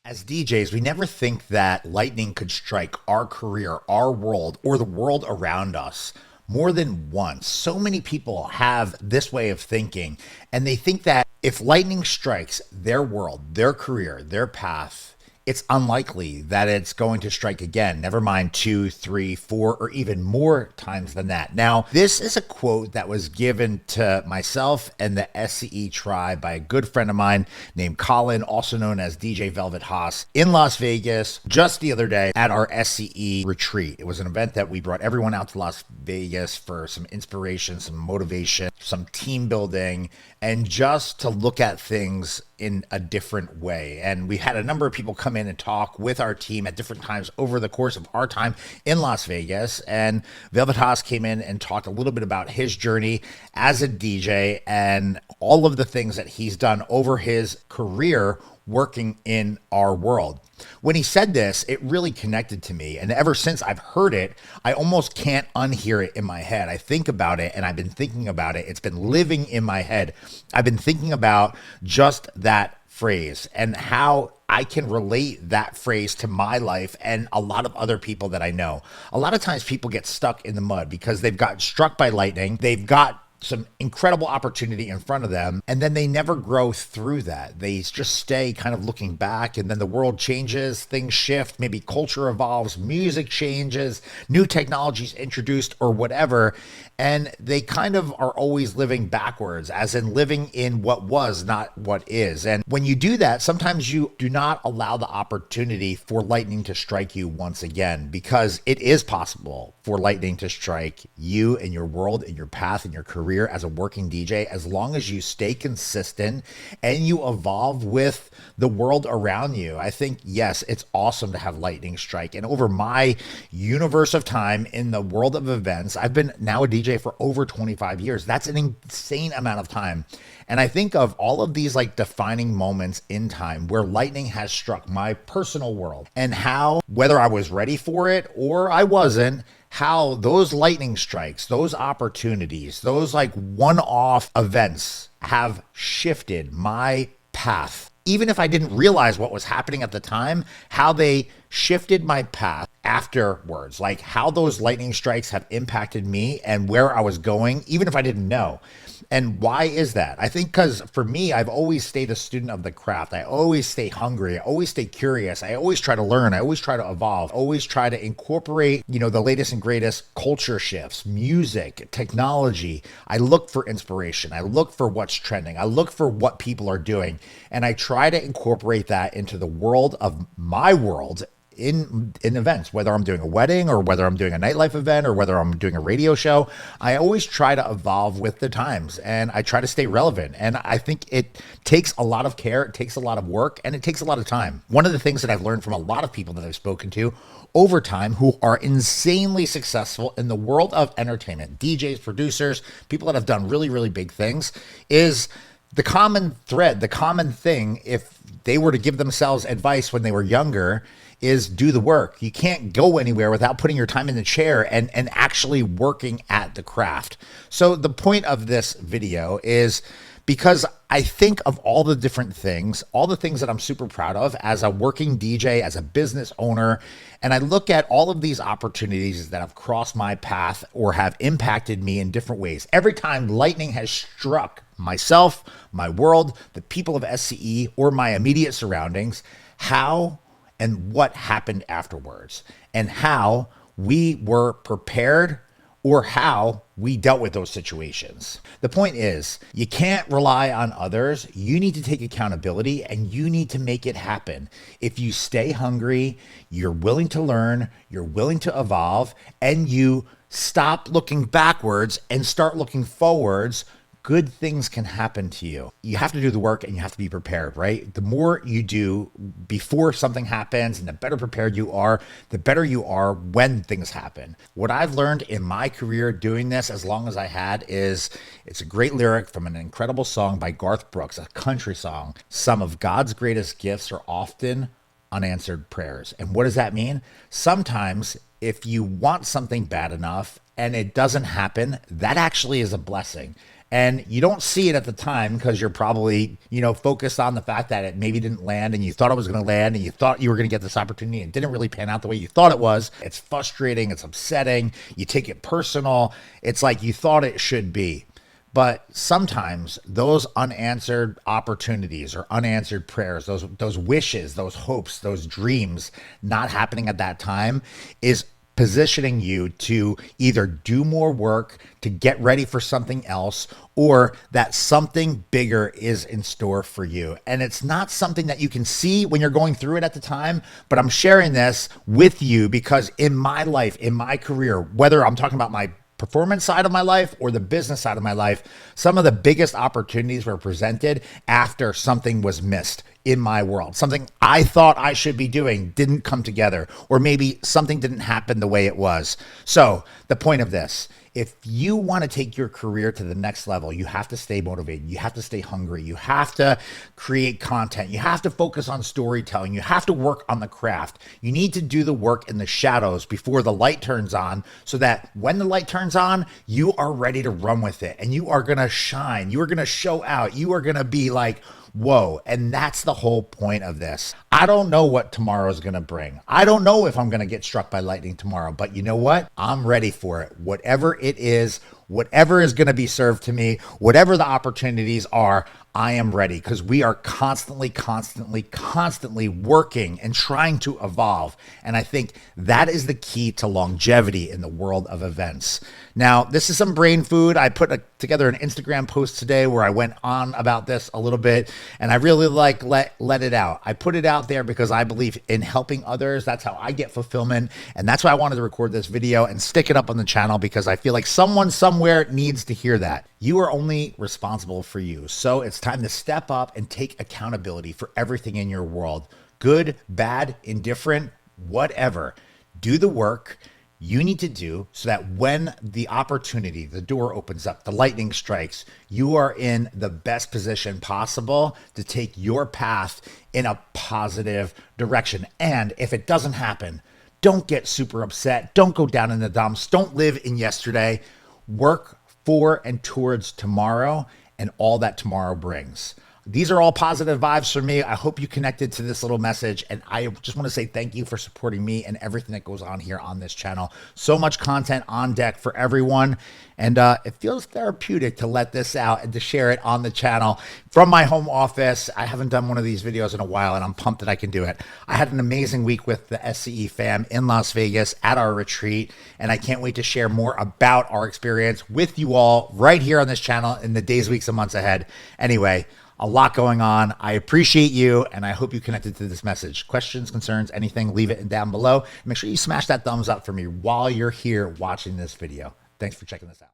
As DJs, we never think that lightning could strike our career, our world, or the world around us more than once. So many people have this way of thinking, and they think that if lightning strikes their world, their career, their path, it's unlikely that it's going to strike again, never mind two, three, four, or even more times than that. Now, this is a quote that was given to myself and the SCE tribe by a good friend of mine named Colin, also known as DJ Velvet Haas, in Las Vegas just the other day at our SCE retreat. It was an event that we brought everyone out to Las Vegas for some inspiration, some motivation, some team building, and just to look at things in a different way. And we had a number of people come in and talk with our team at different times over the course of our time in Las Vegas. And Velvet Haas came in and talked a little bit about his journey as a DJ and all of the things that he's done over his career working in our world. When he said this, it really connected to me. And ever since I've heard it, I almost can't unhear it in my head. I think about it and I've been thinking about it. It's been living in my head. I've been thinking about just that phrase and how I can relate that phrase to my life and a lot of other people that I know. A lot of times people get stuck in the mud because they've got struck by lightning. They've got some incredible opportunity in front of them, and then they never grow through that. They just stay kind of looking back, and then the world changes, things shift, maybe culture evolves, music changes, new technologies introduced or whatever, and they kind of are always living backwards, as in living in what was, not what is. And when you do that, sometimes you do not allow the opportunity for lightning to strike you once again, because it is possible for lightning to strike you and your world and your path and your career as a working DJ, as long as you stay consistent and you evolve with the world around you. I think, yes, it's awesome to have lightning strike. And over my universe of time in the world of events, I've been now a DJ for over 25 years. That's an insane amount of time. And I think of all of these like defining moments in time where lightning has struck my personal world, and how, whether I was ready for it or I wasn't, how those lightning strikes, those opportunities, those like one-off events have shifted my path. Even if I didn't realize what was happening at the time, how they shifted my path afterwards, like how those lightning strikes have impacted me and where I was going, even if I didn't know. And why is that? I think because for me, I've always stayed a student of the craft. I always stay hungry. I always stay curious. I always try to learn. I always try to evolve. Always try to incorporate, the latest and greatest culture shifts, music, technology. I look for inspiration. I look for what's trending. I look for what people are doing. And I try to incorporate that into the world of my world in events, whether I'm doing a wedding or whether I'm doing a nightlife event or whether I'm doing a radio show. I always try to evolve with the times and I try to stay relevant. And I think it takes a lot of care, it takes a lot of work, and it takes a lot of time. One of the things that I've learned from a lot of people that I've spoken to over time who are insanely successful in the world of entertainment, DJs, producers, people that have done really, really big things, is the common thread, the common thing, if they were to give themselves advice when they were younger, is do the work. You can't go anywhere without putting your time in the chair and actually working at the craft. So the point of this video is because I think of all the different things, all the things that I'm super proud of as a working DJ, as a business owner, and I look at all of these opportunities that have crossed my path or have impacted me in different ways. Every time lightning has struck myself, my world, the people of SCE, or my immediate surroundings, how and what happened afterwards, and how we were prepared or how we dealt with those situations. The point is, you can't rely on others. You need to take accountability and you need to make it happen. If you stay hungry, you're willing to learn, you're willing to evolve, and you stop looking backwards and start looking forwards, good things can happen to you. You have to do the work and you have to be prepared, right? The more you do before something happens and the better prepared you are, the better you are when things happen. What I've learned in my career doing this as long as I had is, it's a great lyric from an incredible song by Garth Brooks, a country song. Some of God's greatest gifts are often unanswered prayers. And what does that mean? Sometimes if you want something bad enough and it doesn't happen, that actually is a blessing. And you don't see it at the time because you're probably, focused on the fact that it maybe didn't land and you thought it was going to land and you thought you were going to get this opportunity and it didn't really pan out the way you thought it was. It's frustrating. It's upsetting. You take it personal. It's like you thought it should be. But sometimes those unanswered opportunities or unanswered prayers, those wishes, those hopes, those dreams not happening at that time is positioning you to either do more work to get ready for something else, or that something bigger is in store for you. And it's not something that you can see when you're going through it at the time, but I'm sharing this with you because in my life, in my career, whether I'm talking about my performance side of my life or the business side of my life, some of the biggest opportunities were presented after something was missed in my world. Something I thought I should be doing didn't come together, or maybe something didn't happen the way it was. So the point of this, if you want to take your career to the next level, you have to stay motivated. You have to stay hungry. You have to create content. You have to focus on storytelling. You have to work on the craft. You need to do the work in the shadows before the light turns on, so that when the light turns on, you are ready to run with it and you are going to shine. You are going to show out. You are going to be like, whoa. And that's the whole point of this. I don't know what tomorrow is going to bring. I don't know if I'm going to get struck by lightning tomorrow, but you know what? I'm ready for it. Whatever it is, whatever is going to be served to me, whatever the opportunities are, I am ready, because we are constantly working and trying to evolve. And I think that is the key to longevity in the world of events. Now, this is some brain food. I put together an Instagram post today where I went on about this a little bit, and I really let it out. I put it out there because I believe in helping others. That's how I get fulfillment. And that's why I wanted to record this video and stick it up on the channel, because I feel like someone somewhere needs to hear that. You are only responsible for you. So it's time to step up and take accountability for everything in your world. Good, bad, indifferent, whatever. Do the work you need to do so that when the opportunity, the door opens up, the lightning strikes, you are in the best position possible to take your path in a positive direction. And if it doesn't happen, don't get super upset. Don't go down in the dumps. Don't live in yesterday. Work for and towards tomorrow and all that tomorrow brings. These are all positive vibes for me. I hope you connected to this little message. And I just want to say thank you for supporting me and everything that goes on here on this channel. So much content on deck for everyone. And it feels therapeutic to let this out and to share it on the channel from my home office. I haven't done one of these videos in a while, and I'm pumped that I can do it. I had an amazing week with the SCE fam in Las Vegas at our retreat, and I can't wait to share more about our experience with you all right here on this channel in the days, weeks, and months ahead. Anyway, a lot going on. I appreciate you, and I hope you connected to this message. Questions, concerns, anything, leave it down below. Make sure you smash that thumbs up for me while you're here watching this video. Thanks for checking this out.